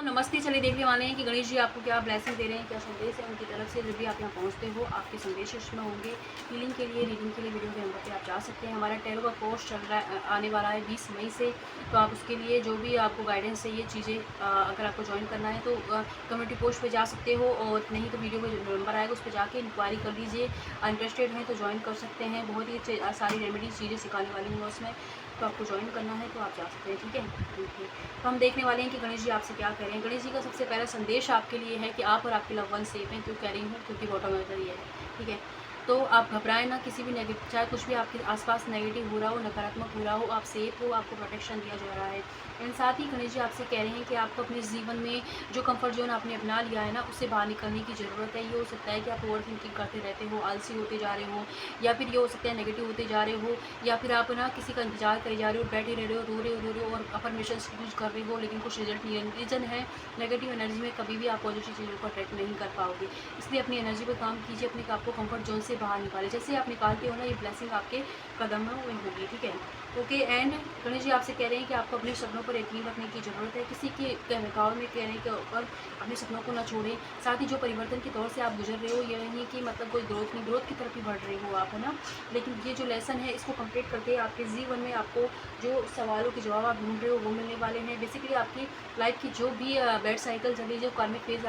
तो नमस्ते। चलिए देखने वाले हैं कि गणेश जी आपको क्या ब्लेसिंग दे रहे हैं, क्या संदेश है उनकी तरफ से। जब भी आप यहाँ पहुँचते हो आपके संदेश इसमें होंगे। हीलिंग के लिए, रीडिंग के लिए वीडियो के नंबर पे आप जा सकते हैं। हमारा टैरो का कोर्स चल रहा है, आने वाला है 20 मई से। तो आप उसके लिए जो भी आपको गाइडेंस चाहिए चीज़ें, अगर आपको ज्वाइन करना है तो कम्युनिटी पोस्ट पर जा सकते हो, और नहीं तो वीडियो में जो नंबर आएगा उस पर जाके इंक्वायरी कर लीजिए। इंटरेस्टेड हैं तो ज्वाइन कर सकते हैं। बहुत ही अच्छे सारी रेमेडीज चीज़ें सिखाने वाली हूँ उसमें, तो आपको ज्वाइन करना है तो आप जा सकते हैं। ठीक है, ठीक। तो हम देखने वाले हैं कि गणेश जी आपसे क्या कह रहे हैं। गणेश जी का सबसे पहला संदेश आपके लिए है कि आप और आपके लव वन सेफ हैं। क्यों कह रही हूँ? क्योंकि बॉटम में ये है। ठीक है, तो आप घबराएं ना किसी भी नेगेटिव, चाहे कुछ भी आपके आसपास नेगेटिव हो रहा हो, नकारात्मक हो रहा हो, आप सेफ हो, आपको प्रोटेक्शन दिया जा रहा है। एंड साथ ही गणेश जी आपसे कह रहे हैं कि आपको अपने जीवन में जो कंफर्ट जोन आपने अपना लिया है ना, उससे बाहर निकलने की ज़रूरत है। ये हो सकता है कि आप ओवर थिंकिंग करते रहते हो, आलसी होते जा रहे हो, या फिर ये हो सकता है नेगेटिव होते जा रहे हो, या फिर आप ना किसी का इंतजार करे जा रहे हो, बैठे रह रहे हो, रो रहे हो और अफर्मेशन यूज कर रहे हो, लेकिन कुछ रिजल्ट नहीं है। रीज़न है नेगेटिव एनर्जी में कभी भी आप पॉजिटिव चीज़ों को अट्रैक्ट नहीं कर पाओगे। इसलिए अपनी एनर्जी पर काम कीजिए, अपने आप को कंफर्ट जोन से बाहर निकालें। जैसे आप निकालते हो ना, ये ब्लेसिंग आपके कदमों में होगी। ठीक है, ओके। एंड गणेश जी आपसे कह रहे हैं कि आपको अपने सपनों पर यकीन रखने की ज़रूरत है। किसी के बहकाव में कहने के ऊपर अपने सपनों को ना छोड़ें। साथ ही जो परिवर्तन के दौर से आप गुजर रहे हो, ये नहीं कि मतलब कोई ग्रोथ नहीं, ग्रोथ की तरफ ही बढ़ रहे हो आप, है ना। लेकिन ये जो लेसन है इसको कंप्लीट करके आपके जीवन में आपको जो सवालों के जवाब आप ढूंढ रहे हो वो मिलने वाले हैं। बेसिकली आपकी लाइफ की जो भी बैड साइकिल चल रही है, जो कार्मिक फेज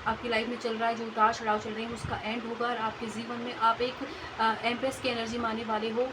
आपकी लाइफ में चल रहा है, जो उतार चढ़ाव चल रहे हैं, उसका एंड होगा और आपके जीवन में आप एक एम्प्रेस की एनर्जी मानने वाले हो,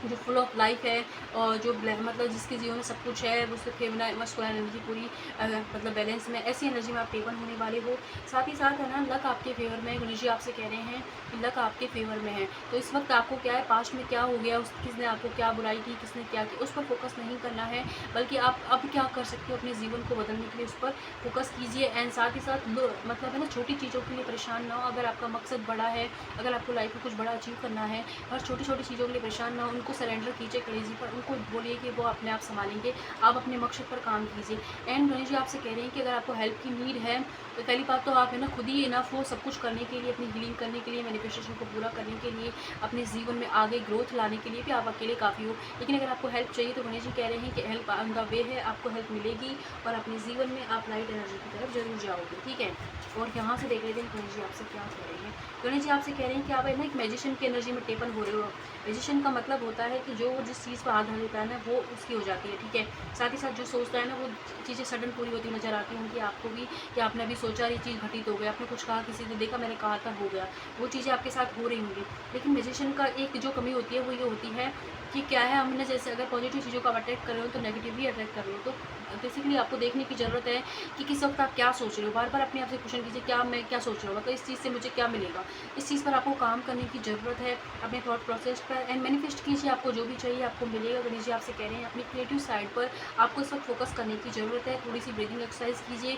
जो फुल ऑफ लाइफ है, और जो मतलब जिसके जीवन में सब कुछ है, उससे फेमिनाइन मस्कुलाइन एनर्जी पूरी मतलब बैलेंस में, ऐसी एनर्जी में आप टेबल होने वाले हो। साथ ही साथ है ना, लक आपके फेवर में है। गणेश जी आपसे कह रहे हैं कि लक आपके फेवर में है। तो इस वक्त आपको क्या है, पास्ट में क्या हो गया, किसने आपको क्या बुराई की, किसने क्या की, उस पर फोकस नहीं करना है, बल्कि आप अब क्या कर सकते हो अपने जीवन को बदलने के लिए, उस पर फोकस कीजिए। एंड साथ ही साथ मतलब है ना, छोटी चीज़ों के लिए परेशान ना हो। अगर आपका मकसद बड़ा है, अगर आपको लाइफ में कुछ बड़ा अचीव करना है, हर छोटी छोटी चीज़ों के लिए परेशान ना हो, उनको सरेंडर कीजिए गणेश जी पर। उनको बोलिए कि वो अपने आप संभालेंगे, आप अपने मकसद पर काम कीजिए। एंड गणेश जी आपसे कह रहे हैं कि अगर आपको हेल्प की नीड है तो पहली बात तो आप है ना खुद ही इनफ हो सब कुछ करने के लिए, अपनी हीलिंग करने के लिए, मैनिफेस्टेशन को पूरा करने के लिए, अपने जीवन में आगे ग्रोथ लाने के लिए भी आप अकेले काफ़ी हो। लेकिन अगर आपको हेल्प चाहिए तो गणेश जी कह रहे हैं कि हेल्प ऑन द वे है, आपको हेल्प मिलेगी और अपने जीवन में आप लाइट एनर्जी की तरफ जरूर जाओगे। ठीक है, और यहाँ से देख लेते हैं गणेश जी आपसे क्या कह रहे हैं। गणेश जी आपसे कह रहे हैं कि आप है ना एक मैजिशियन की एनर्जी में टेपन हो रहे हो। मैजिशियन का मतलब होता है कि जो जिस चीज़ पर हाथ धर लेता है ना, वो उसकी हो जाती है। ठीक है, साथ ही साथ जो सोचता है ना, वो चीज़ें सडन पूरी होती नजर आती होंगी आपको भी, कि आपने अभी सोचा ये चीज़ घटित हो गई, आपने कुछ कहा, किसी ने देखा, मैंने कहा था, हो गया, वो चीज़ें आपके साथ हो रही होंगी। लेकिन मैजिशियन का एक जो कमी होती है वो ये होती है कि क्या है, हमने जैसे अगर पॉजिटिव चीज़ों का अट्रैक्ट कर रहे हो तो नेगेटिव भी अट्रैक्ट कर रहे हो। तो बेसिकली आपको देखने की ज़रूरत है कि किस वक्त आप क्या सोच रहे हो। बार बार अपने आप से क्वेश्चन कीजिए, क्या मैं क्या सोच रहा हूँ, मतलब इस चीज़ से मुझे क्या मिलेगा। इस चीज़ पर आपको काम करने की ज़रूरत है, अपने थॉट प्रोसेस पर। एंड मैनिफेस्ट कीजिए, आपको जो भी चाहिए आपको मिलेगा। गणेश जी आपसे कह रहे हैं अपनी क्रिएटिव साइड पर आपको इस वक्त फोकस करने की ज़रूरत है। थोड़ी सी ब्रीदिंग एक्सरसाइज कीजिए,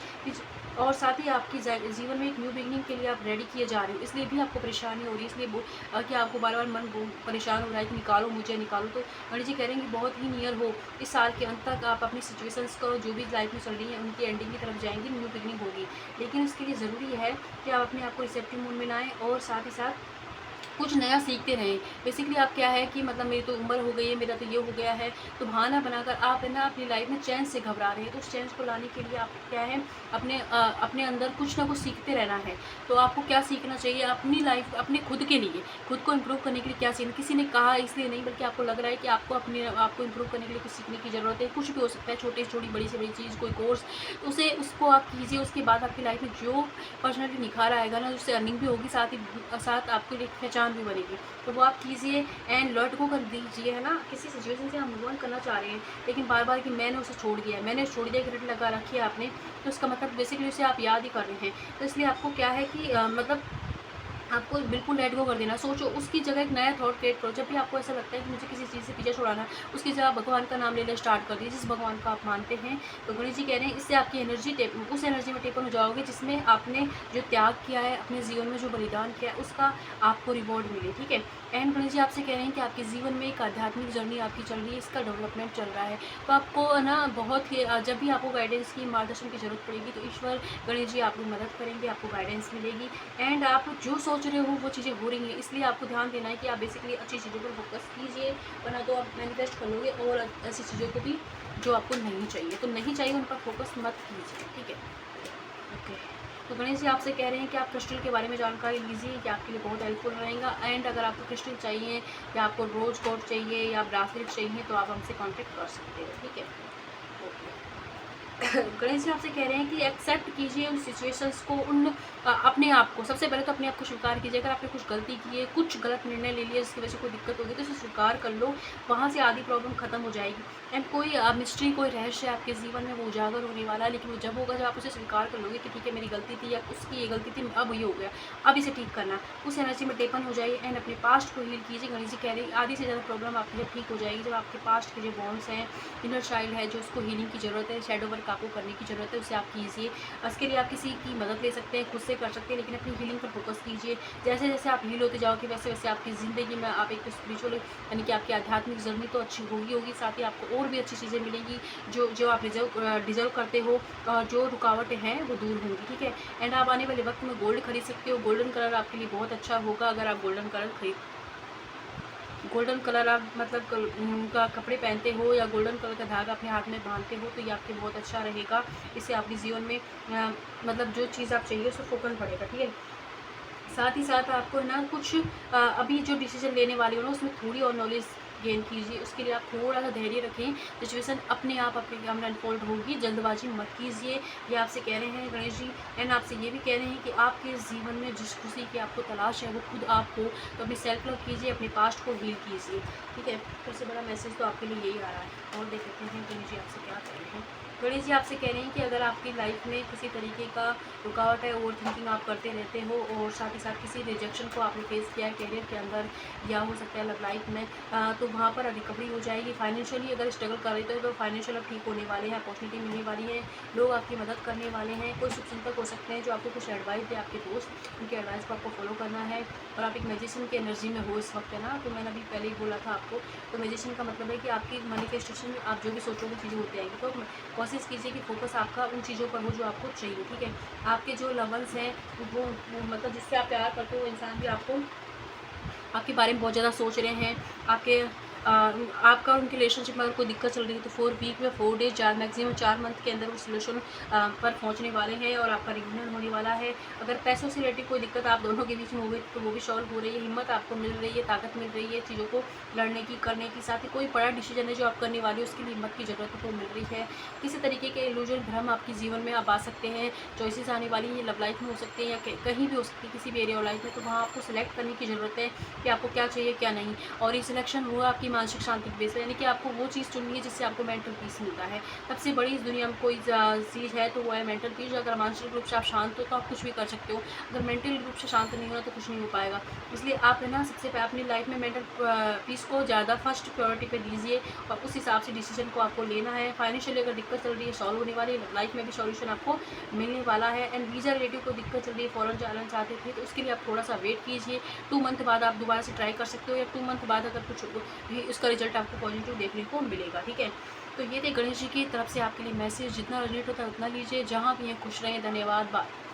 और साथ ही आपकी जीवन में एक न्यू बिगनिंग के लिए आप रेडी किए जा रहे हो, इसलिए भी आपको परेशानी हो रही है, इसलिए कि आपको बार बार मन परेशान हो रहा है कि निकालो मुझे, निकालो। तो गणेश जी कह रहे हैं कि बहुत ही नियर हो, इस साल के अंत तक आप अपनी सिचुएशंस को जो भी लाइफ में चल रही हैं उनकी एंडिंग की तरफ जाएंगी, न्यू बिगनिंग होगी। लेकिन उसके लिए ज़रूरी है कि आप अपने आप को रिसेप्टिव मूड में लाएँ, और साथ ही साथ कुछ नया सीखते रहें। बेसिकली आप क्या है कि मतलब मेरी तो उम्र हो गई है, मेरा तो ये हो गया है, तो बहाना बनाकर आप है ना अपनी लाइफ में चैन से घबरा रहे हैं। तो उस चैन को लाने के लिए आप क्या है, अपने अंदर कुछ ना कुछ सीखते रहना है। तो आपको क्या सीखना चाहिए अपनी लाइफ, अपने खुद के लिए, खुद को इम्प्रूव करने के लिए क्या सीखना। किसी ने कहा इसलिए नहीं, बल्कि आपको लग रहा है कि आपको अपने आपको इम्प्रूव करने के लिए कुछ सीखने की ज़रूरत है। कुछ भी हो सकता है, छोटी से छोटी, बड़ी से बड़ी चीज़, कोई कोर्स, तो उसको आप कीजिए। उसके बाद आपकी लाइफ में जो पर्सनैलिटी निखार आएगा ना, उससे अर्निंग भी होगी, साथ ही साथ आपके लिए पहचान भी बनेगी। तो वो आप कीजिए एंड लेट गो कर दीजिए, है ना। किसी सिचुएशन से हम मूव ऑन करना चाह रहे हैं, लेकिन बार बार कि मैंने उसे छोड़ दिया है, मैंने छोड़ दिया, क्रेडिट लगा रखी है आपने, तो इसका मतलब बेसिकली उसे आप याद ही कर रहे हैं। तो इसलिए आपको क्या है कि मतलब आपको बिल्कुल लेट गो कर देना। सोचो, उसकी जगह एक नया थॉट क्रिएट करो। जब भी आपको ऐसा लगता है कि मुझे किसी चीज़ से पीछे छुड़ाना है, उसकी जगह भगवान का नाम लेना स्टार्ट कर दीजिए, जिस भगवान का आप मानते हैं। तो गणेश जी कह रहे हैं इससे आपकी एनर्जी उस एनर्जी में टेपन हो जाओगे जिसमें आपने जो त्याग किया है, अपने जीवन में जो बलिदान किया है, उसका आपको रिवॉर्ड मिले। ठीक है, एंड गणेश जी आपसे कह रहे हैं कि आपके जीवन में एक आध्यात्मिक जर्नी आपकी चल रही है, इसका डेवलपमेंट चल रहा है। तो आपको ना बहुत ही जब भी आपको गाइडेंस की, मार्गदर्शन की जरूरत पड़ेगी तो ईश्वर गणेश जी आपकी मदद करेंगे, आपको गाइडेंस मिलेगी। एंड आप जो सोच रहे हो वो चीज़ें हो रही हैं, इसलिए आपको ध्यान देना है कि आप बेसिकली अच्छी चीज़ों पर फोकस कीजिए, वरना तो आप मैनिफेस्ट कर लोगे और ऐसी चीज़ों को भी जो आपको नहीं चाहिए। तो नहीं चाहिए उन पर फोकस मत कीजिए, ठीक है। ओके, तो गणेश जी आपसे कह रहे हैं कि आप क्रिस्टल के बारे में जानकारी लीजिए कि आपके लिए बहुत हेल्पफुल रहेगा। एंड अगर आपको क्रिस्टल चाहिए या आपको रोज गोल्ड चाहिए या ब्रासलेट चाहिए तो आप हमसे कॉन्टेक्ट कर सकते हो, ठीक है। ओके, गणेश जी आपसे कह रहे हैं कि एक्सेप्ट कीजिए उन सिचुएशंस को, उन अपने आप को। सबसे पहले तो अपने आप को स्वीकार कीजिए। अगर आपने कुछ गलती की है, कुछ गलत निर्णय ले लिया जिसकी वजह से कोई दिक्कत होगी तो उसे स्वीकार कर लो, वहाँ से आधी प्रॉब्लम खत्म हो जाएगी। एंड कोई मिस्ट्री, कोई रहस्य आपके जीवन में वो उजागर होने वाला है, लेकिन वो जब होगा जब आप उसे स्वीकार कर लोगे कि ठीक है मेरी गलती थी या उसकी ये गलती थी, अब ये हो गया, अब इसे ठीक करना, उस एनर्जी में टेपन हो जाइए एंड अपने पास्ट को हील कीजिए। गणेश जी कह रही आधी से ज़्यादा प्रॉब्लम आपकी जब ठीक हो जाएगी, जब आपके पास्ट के जो बॉन्ड्स हैं, इनर चाइल्ड है जो उसको हीलिंग की ज़रूरत है, शैडो वर्क आपको करने की ज़रूरत है, उसे आप कीजिए। उसके लिए आप किसी की मदद ले सकते हैं, खुद से कर सकते हैं, लेकिन अपनी हीलिंग पर फोकस कीजिए। जैसे जैसे आप हील होते जाओगे वैसे वैसे आपकी ज़िंदगी में आप एक स्पिरिचुअल यानी कि आपकी आध्यात्मिक जर्नी तो अच्छी होगी, साथ ही आपको और भी अच्छी चीज़ें मिलेंगी जो जो आप डिज़र्व करते हो। जो रुकावटें हैं वो दूर होंगी, ठीक है। एंड आप आने वाले वक्त में गोल्ड खरीद सकते हो। गोल्डन कलर आपके लिए बहुत अच्छा होगा। अगर आप गोल्डन कलर आप मतलब का कपड़े पहनते हो या गोल्डन कलर का धागा अपने हाथ में बांधते हो तो ये आपके बहुत अच्छा रहेगा। इससे आपके जीवन में मतलब जो चीज़ आप चाहिए उसको फोकस बढ़ेगा, ठीक है। साथ ही साथ आपको है ना कुछ अभी जो डिसीजन लेने वाले हो ना उसमें थोड़ी और नॉलेज गेन कीजिए। उसके लिए आप थोड़ा सा धैर्य रखें, सिचुएशन अपने आप आपके सामने अनफोल्ड होगी, जल्दबाजी मत कीजिए। ये आपसे कह रहे हैं गणेश जी। एंड आपसे ये भी कह रहे हैं कि आपके जीवन में जिस खुशी की आपको तलाश है वो खुद आप हो, तो अपनी सेल्फ लव कीजिए, अपने पास्ट को हील कीजिए, ठीक है। सबसे बड़ा मैसेज तो आपके लिए यही आ रहा है। और देख लेते हैं गणेश जी आपसे क्या कह रहे हैं। गणेश जी आपसे कह रहे हैं कि अगर आपकी लाइफ में किसी तरीके का रुकावट है, ओवर थिंकिंग आप करते रहते हो और साथ ही साथ किसी रिजेक्शन को आपने फेस किया है करियर के अंदर या हो सकता है लव लाइफ में, तो वहाँ पर रिकवरी हो जाएगी। फाइनेंशियली अगर स्ट्रगल कर रहे थे तो फाइनेंशियल अब ठीक होने वाले हैं, अपॉर्चुनिटी मिलने वाली है, लोग आपकी मदद करने वाले हैं। कोई शुभचिंतक हो सकते हैं जो आपको कुछ एडवाइस दे, आपके दोस्त, उनके एडवाइस को आपको फॉलो करना है। और आप एक मैजिशियन की एनर्जी में हो इस वक्त, है ना। तो मैंने अभी पहले ही बोला था आपको, तो मैजिशियन का मतलब है कि आपकी मैनिफेस्टेशन में आप जो भी सोचोगे चीज़ें होती आएंगी। तो कोशिश कीजिए कि फोकस आपका उन चीज़ों पर हो जो आपको चाहिए, ठीक है। आपके जो लवल्स हैं वो मतलब जिससे आप प्यार करते हो वो इंसान भी आपके बारे में बहुत ज़्यादा सोच रहे हैं। आपका उनके रिलेशनशिप में अगर कोई दिक्कत चल रही है तो 4 वीक में 4 डेज मैक्सिमम 4 मंथ के अंदर वो सोल्यूशन पर पहुंचने वाले हैं और आपका रियूनियन होने वाला है। अगर पैसों से रिलेटेड कोई दिक्कत आप दोनों के बीच में हो गई तो वो भी सॉल्व हो रही है। हिम्मत आपको मिल रही है, ताकत मिल रही है चीज़ों को लड़ने की, करने की। साथ ही कोई बड़ा डिसीजन है जो आप करने वाले हो उसके लिए हिम्मत की ज़रूरत है वो मिल रही है। किसी तरीके के इल्यूजन भ्रम आपके जीवन में आप आ सकते हैं, चॉइसेस आने वाली है, लव लाइफ में हो सकते हैं या कहीं भी हो सकती है, किसी भी एरिया ऑफ लाइफ में। तो वहाँ आपको सिलेक्ट करने की ज़रूरत है कि आपको क्या चाहिए क्या नहीं। और ये सिलेक्शन हुआ आपकी मानसिक शांति की बेस पर, यानी कि आपको वो चीज़ चुननी है जिससे आपको मेंटल पीस मिलता है। सबसे बड़ी इस दुनिया में कोई चीज़ है तो वो है मेंटल पीस। अगर मानसिक रूप से आप शांत हो तो आप कुछ भी कर सकते हो, अगर मेंटल रूप से शांत नहीं हो तो कुछ नहीं हो पाएगा। इसलिए आप है ना सबसे पहले अपनी लाइफ में मेंटल पीस को ज़्यादा फर्स्ट प्रायोरिटी पे दीजिए और उस हिसाब से डिसीजन को आपको लेना है। फाइनेंशियली अगर दिक्कत चल रही है सॉल्व होने वाली है, लाइफ में भी सॉल्यूशन आपको मिलने वाला है। एंड वीज़ा रिलेटिव को दिक्कत चल रही है, फॉरेन जाना चाहते थे तो उसके लिए आप थोड़ा सा वेट कीजिए। 2 मंथ बाद आप दोबारा से ट्राई कर सकते हो या 2 मंथ बाद अगर कुछ भी उसका रिजल्ट आपको पॉजिटिव देखने को मिलेगा, ठीक है। तो ये थे गणेश जी की तरफ से आपके लिए मैसेज। जितना रेजोनेट होता है उतना लीजिए, जहाँ भी हैं खुश रहें। धन्यवाद, बाय।